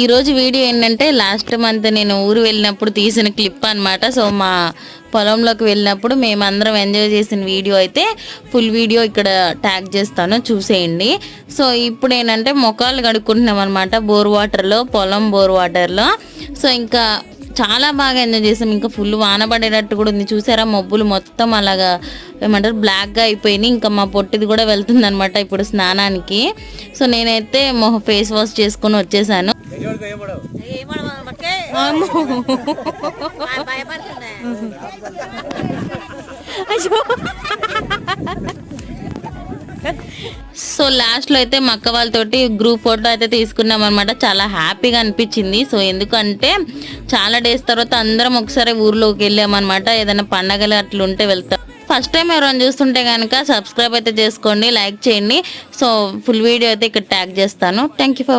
ఈరోజు వీడియో ఏంటంటే last month నేను ఊరు వెళ్ళినప్పుడు తీసిన క్లిప్ అనమాట. సో మా పొలంలోకి వెళ్ళినప్పుడు మేమందరం ఎంజాయ్ చేసిన వీడియో అయితే ఫుల్ వీడియో ఇక్కడ ట్యాగ్ చేస్తాను, చూసేయండి. సో ఇప్పుడు ఏంటంటే మొక్కలు కడుక్కుంటున్నాం అనమాట బోర్ వాటర్లో, పొలం బోర్ వాటర్లో. సో ఇంకా చాలా బాగా ఎంజాయ్ చేసాం. ఇంకా ఫుల్ వాన పడేటట్టు కూడా ఉంది, చూసారా మబ్బులు మొత్తం అలాగా ఏమంటారు బ్లాక్గా అయిపోయినాయి. ఇంకా మా పొట్టిది కూడా వెళ్తుంది అనమాట ఇప్పుడు స్నానానికి. సో నేనైతే ఫేస్ వాష్ చేసుకొని వచ్చేసాను. సో లాస్ట్లో అయితే మా అక్క వాళ్ళతోటి గ్రూప్ ఫోటో అయితే తీసుకున్నాం అనమాట. చాలా హ్యాపీగా అనిపించింది. సో ఎందుకంటే చాలా డేస్ తర్వాత అందరం ఒకసారి ఊర్లోకి వెళ్ళామన్నమాట. ఏదైనా పండగలు అట్లా ఉంటే వెళ్తాం. ఫస్ట్ టైం ఎవరైనా చూస్తుంటే కనుక సబ్స్క్రైబ్ అయితే చేసుకోండి, లైక్ చేయండి. సో ఫుల్ వీడియో అయితే ఇక్కడ ట్యాగ్ చేస్తాను. Thank you for